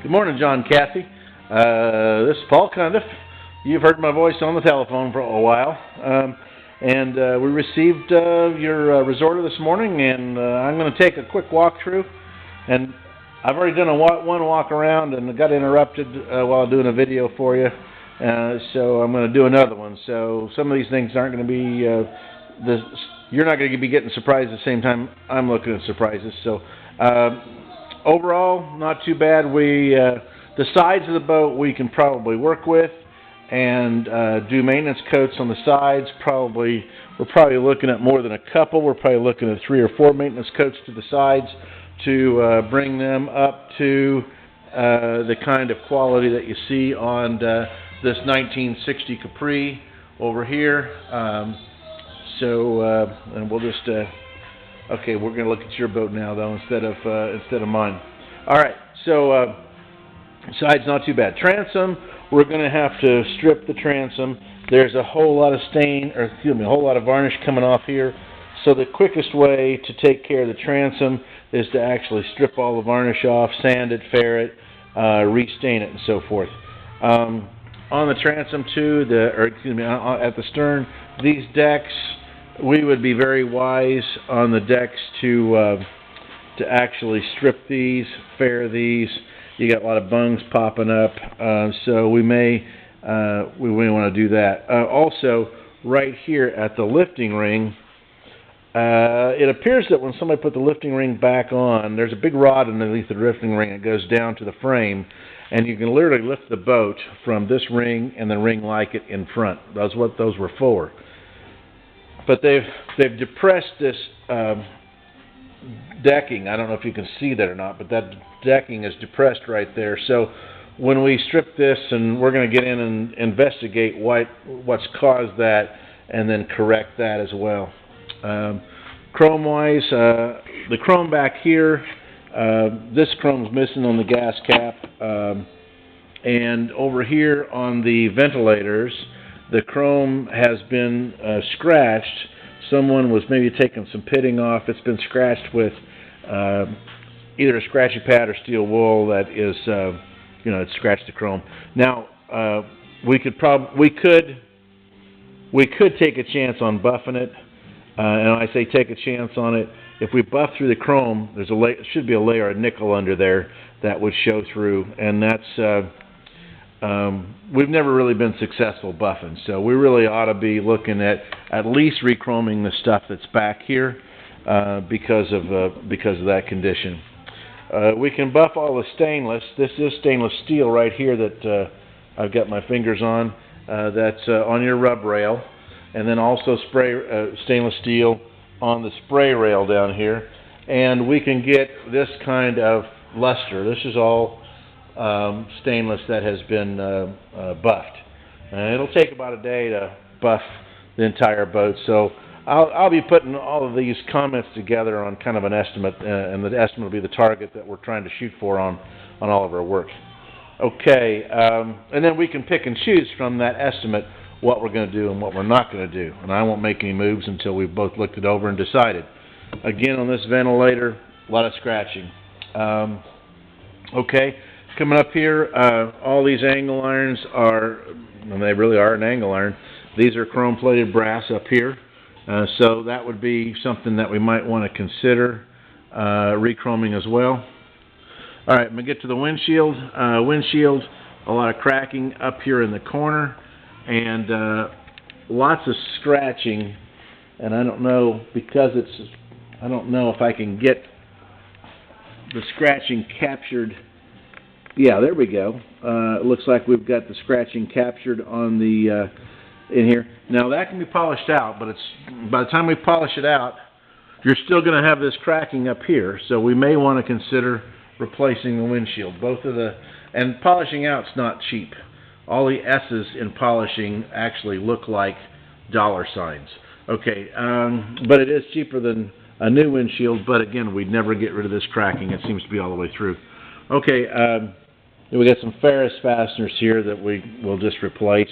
Good morning, John Cathy. This is Paul Cundiff. You've heard my voice on the telephone for a while. We received your resorter this morning, and I'm going to take a quick walkthrough. And I've already done one walk around and got interrupted while doing a video for you. So I'm going to do another one. So some of these things aren't going to be, you're not going to be getting surprised at the same time I'm looking at surprises. So overall, not too bad. The sides of the boat we can probably work with and do maintenance coats on the sides. We're probably looking at more than a couple. We're probably looking at 3 or 4 maintenance coats to the sides to bring them up to the kind of quality that you see on this 1960 Capri over here. And we'll just okay, we're going to look at your boat now though instead of mine. All right, so side's not too bad. Transom, we're going to have to strip the transom. There's a whole lot of a whole lot of varnish coming off here. So the quickest way to take care of the transom is to actually strip all the varnish off, sand it, fair it, restain it, and so forth. On the transom too, at the stern, these decks, we would be very wise on the decks to actually strip these, fair these. You got a lot of bungs popping up, so we may want to do that. Also, right here at the lifting ring, it appears that when somebody put the lifting ring back on, there's a big rod underneath the lifting ring that goes down to the frame, and you can literally lift the boat from this ring and the ring like it in front. That's what those were for. But they've depressed this decking. I don't know if you can see that or not, but that decking is depressed right there. So when we strip this, and we're going to get in and investigate what's caused that and then correct that as well. Chrome-wise, the chrome back here, this chrome's missing on the gas cap. And over here on the ventilators, the chrome has been scratched. Someone was maybe taking some pitting off. It's been scratched with either a scratchy pad or steel wool that is, it scratched the chrome. Now, we could take a chance on buffing it. And I say take a chance on it. If we buff through the chrome, should be a layer of nickel under there that would show through, and that's we've never really been successful buffing, so we really ought to be looking at least rechroming the stuff that's back here because of that condition. We can buff all the stainless. This is stainless steel right here that I've got my fingers on. That's on your rub rail, and then also stainless steel on the spray rail down here. And we can get this kind of luster. This is all stainless that has been buffed. And it'll take about a day to buff the entire boat. So I'll be putting all of these comments together on kind of an estimate, and the estimate will be the target that we're trying to shoot for on all of our work. Okay, and then we can pick and choose from that estimate what we're going to do and what we're not going to do. And I won't make any moves until we've both looked it over and decided. Again, on this ventilator, a lot of scratching. Okay, coming up here, all these angle irons and they really are an angle iron. These are chrome-plated brass up here. So that would be something that we might want to consider rechroming as well. All right, I'm going to get to the windshield. Windshield, a lot of cracking up here in the corner, and lots of scratching. And I don't know, I don't know if I can get the scratching captured. Yeah, there we go. It looks like we've got the scratching captured on the in here. Now that can be polished out, but by the time we polish it out, you're still going to have this cracking up here. So we may want to consider replacing the windshield. And polishing out's not cheap. All the S's in polishing actually look like dollar signs. Okay, but it is cheaper than a new windshield. But again, we'd never get rid of this cracking. It seems to be all the way through. Okay, we got some Ferris fasteners here that we will just replace.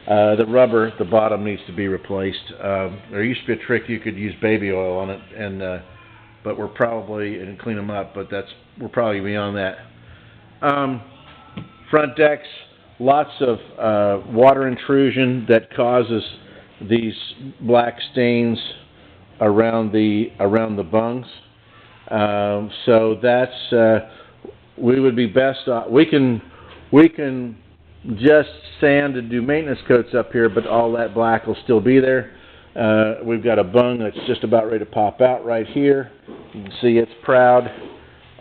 The rubber at the bottom needs to be replaced. There used to be a trick you could use baby oil on it, but we're probably and clean them up. But we're probably beyond that. Front decks, lots of water intrusion that causes these black stains around the bungs. So that's we would be best. We can just sand and do maintenance coats up here, but all that black will still be there. We've got a bung that's just about ready to pop out right here. You can see it's proud,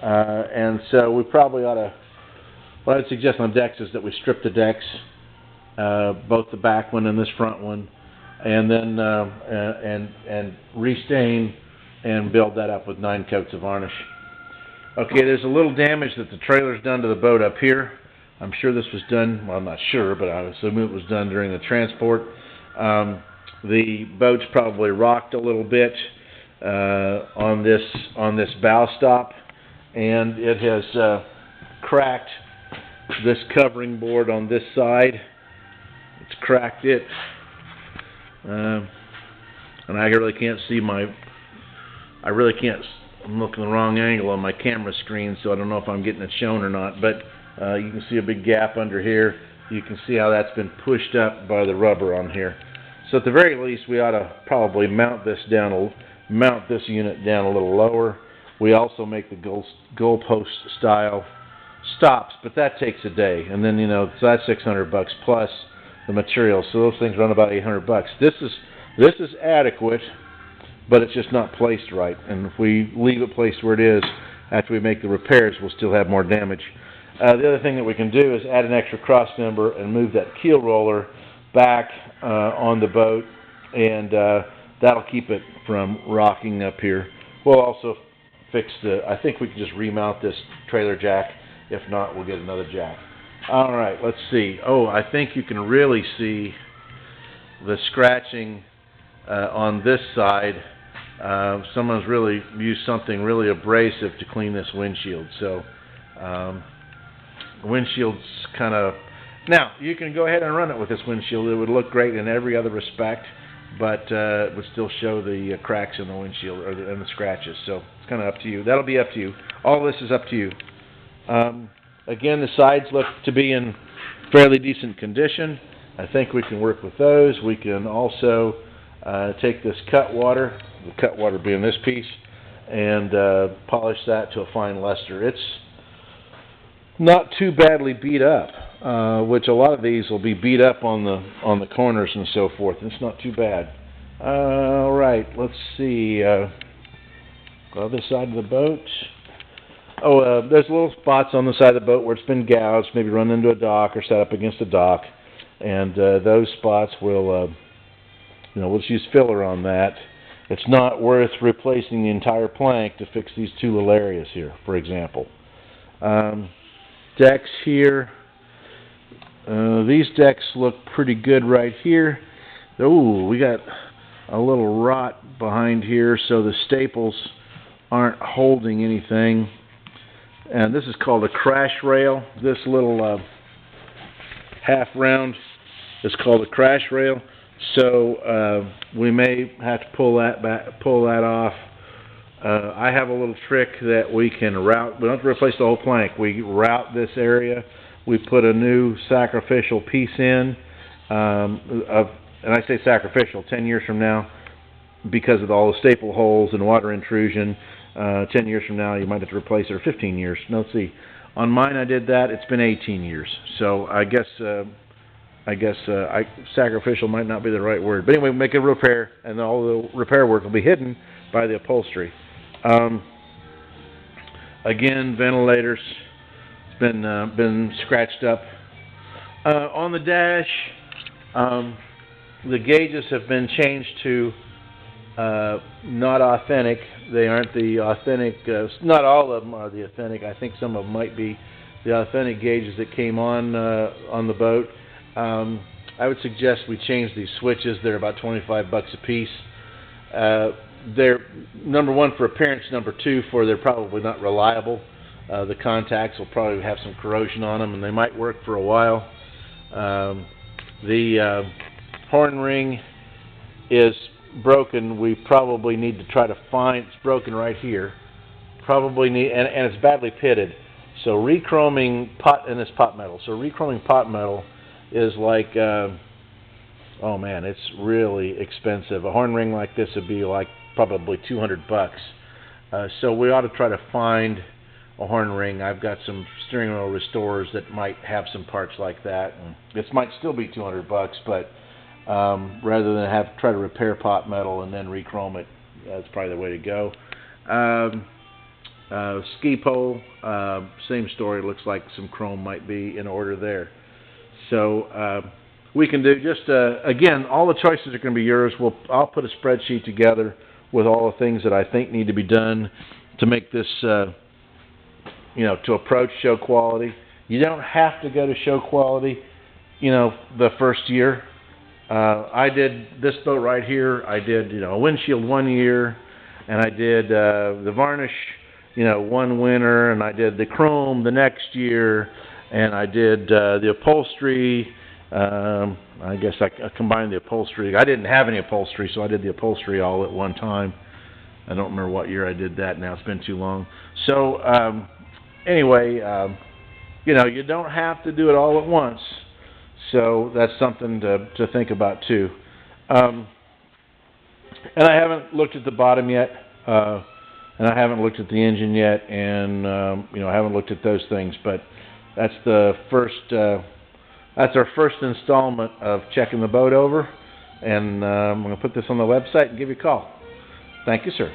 and so we probably ought to. What I'd suggest on decks is that we strip the decks, both the back one and this front one, and then and restain and build that up with 9 coats of varnish. Okay, there's a little damage that the trailer's done to the boat up here. I'm sure this was done, well, I'm not sure, but I assume it was done during the transport. The boat's probably rocked a little bit on this bow stop, and it has cracked this covering board on this side. It's cracked it, and I really can't see I'm looking the wrong angle on my camera screen, so I don't know if I'm getting it shown or not, but you can see a big gap under here. You can see how that's been pushed up by the rubber on here. So at the very least, we ought to probably mount this unit down a little lower. We also make the goalpost style stops, but that takes a day, and then so that's $600 plus the materials. So those things run about $800. This is adequate, but it's just not placed right. And if we leave it placed where it is after we make the repairs, we'll still have more damage. The other thing that we can do is add an extra cross member and move that keel roller back on the boat, and that'll keep it from rocking up here. We'll also fix I think we can just remount this trailer jack. If not, we'll get another jack. All right, let's see. Oh, I think you can really see the scratching on this side. Someone's really used something really abrasive to clean this windshield. So windshield's kind of... Now, you can go ahead and run it with this windshield. It would look great in every other respect, but it would still show the cracks in the windshield and the scratches. So it's kind of up to you. That'll be up to you. All this is up to you. Again, the sides look to be in fairly decent condition. I think we can work with those. We can also take this cut water, the cut water being this piece, and polish that to a fine luster. It's not too badly beat up, which a lot of these will be beat up on the corners and so forth. It's not too bad. All right, let's see. Other side of the boat. Oh, there's little spots on the side of the boat where it's been gouged, maybe run into a dock or set up against a dock, and those spots will, we'll just use filler on that. It's not worth replacing the entire plank to fix these 2 little areas here, for example. Decks here. These decks look pretty good right here. Oh, we got a little rot behind here, so the staples aren't holding anything. And this is called a crash rail. This little half round is called a crash rail. So we may have to pull that off. I have a little trick that we can route. We don't have to replace the whole plank. We route this area. We put a new sacrificial piece in, and I say sacrificial, 10 years from now, because of all the staple holes and water intrusion. 10 years from now, you might have to replace it, or 15 years. No, let's see. On mine, I did that. It's been 18 years. So I guess sacrificial might not be the right word. But anyway, we make a repair, and all the repair work will be hidden by the upholstery. Again, ventilators. It's been scratched up. On the dash, the gauges have been changed to not authentic. They aren't the authentic. Not all of them are the authentic. I think some of them might be the authentic gauges that came on the boat. I would suggest we change these switches. They're about $25 a piece. They're number 1 for appearance. Number 2 for they're probably not reliable. The contacts will probably have some corrosion on them, and they might work for a while. The horn ring is broken. We probably need to try to find. It's broken right here. Probably need, and it's badly pitted. So rechroming pot, and it's pot metal. So rechroming pot metal is like, oh man, it's really expensive. A horn ring like this would be like probably $200. So we ought to try to find a horn ring. I've got some steering wheel restorers that might have some parts like that. And this might still be $200, but rather than try to repair pot metal and then rechrome it, that's probably the way to go. Ski pole, same story. Looks like some chrome might be in order there. So we can do just, again, all the choices are going to be yours. I'll put a spreadsheet together with all the things that I think need to be done to make this, to approach show quality. You don't have to go to show quality, the first year. I did this boat right here. I did, a windshield 1 year, and I did the varnish, one winter, and I did the chrome the next year, and I did the upholstery. I guess I combined the upholstery. I didn't have any upholstery, so I did the upholstery all at one time. I don't remember what year I did that now. It's been too long. So, anyway, you don't have to do it all at once. So that's something to think about, too. And I haven't looked at the bottom yet. And I haven't looked at the engine yet. And, I haven't looked at those things. But that's the first... That's our first installment of checking the boat over, and I'm going to put this on the website and give you a call. Thank you, sir.